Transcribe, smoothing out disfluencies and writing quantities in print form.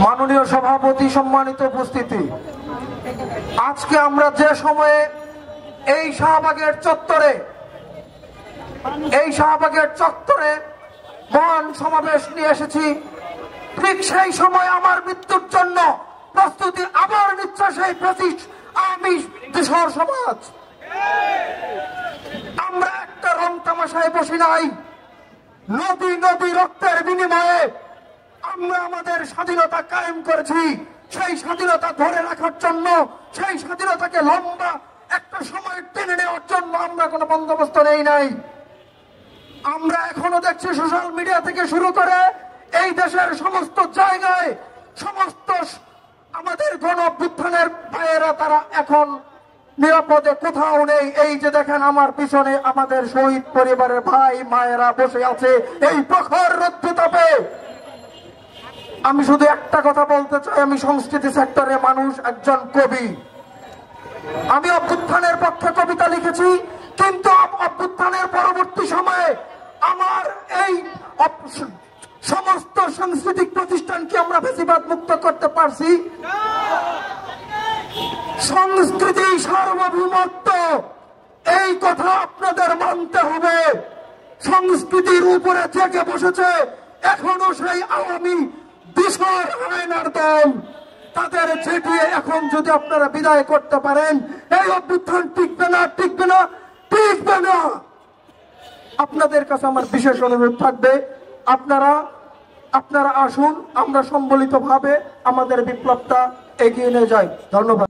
মাননীয় সভাপতি, সম্মানিত উপস্থিতি, আজকে আমরা যে সময়ে এই শাহবাগের চত্বরে মহান সমাবেশ নিয়ে এসেছি, ঠিক সেই সময় আমার মৃত্যুর জন্য প্রস্তুতি আবার নিচ্ছে সেই ফ্যাসিস্ট আওয়ামী দেশের সমাজ। আমরা একটা রং তামাশায় বসি নাই। নদী নদী রক্তের বিনিময়ে আমরা আমাদের স্বাধীনতা কায়েম করেছি। সেই স্বাধীনতা ধরে রাখার জন্য, সেই স্বাধীনতাকে লম্বা একটা সময় টেনে নেওয়ার জন্য আমরা কোনো বন্দোবস্ত নেই নাই। আমরা এখনো দেখছি সোশ্যাল মিডিয়া থেকে শুরু করে এই দেশের সমস্ত জায়গায় সমস্ত আমাদের গণ অভ্যুত্থানের ভাইয়েরা তারা এখন নিরাপদে কোথাও নেই। এই যে দেখেন আমার পিছনে আমাদের শহীদ পরিবারের ভাই মায়েরা বসে আছে এই প্রখর রৌদ্রতাপে। আমি শুধু একটা কথা বলতে চাই, আমি সংস্কৃতি সেক্টরে মানুষ, একজন কবি। আমি অভ্যুত্থানের পক্ষে কবিতা লিখেছি, কিন্তু অভ্যুত্থানের পরবর্তী সময়ে আমার এই সমস্ত সাংস্কৃতিক প্রতিষ্ঠানকে আমরা ফ্যাসিবাদ মুক্ত করতে পারছি। সংস্কৃতি সার্বভৌমত্ব, এই কথা আপনাদের মানতে হবে। সংস্কৃতির উপরে থেকে বসেছে এখনো সেই আওয়ামী বিশাল হায়নার দল। তাদের ছেটিয়ে এখন যদি আপনারা বিদায় করতে পারেন, এই অভ্যুত্থান টিকবে না, টিকবে না, টিকবে না। আপনাদের কাছে আমার বিশেষ অনুরোধ থাকবে, আপনারা আসুন, আমরা সম্মিলিতভাবে আমাদের বিপ্লবটা এগিয়ে নিয়ে যাই। ধন্যবাদ।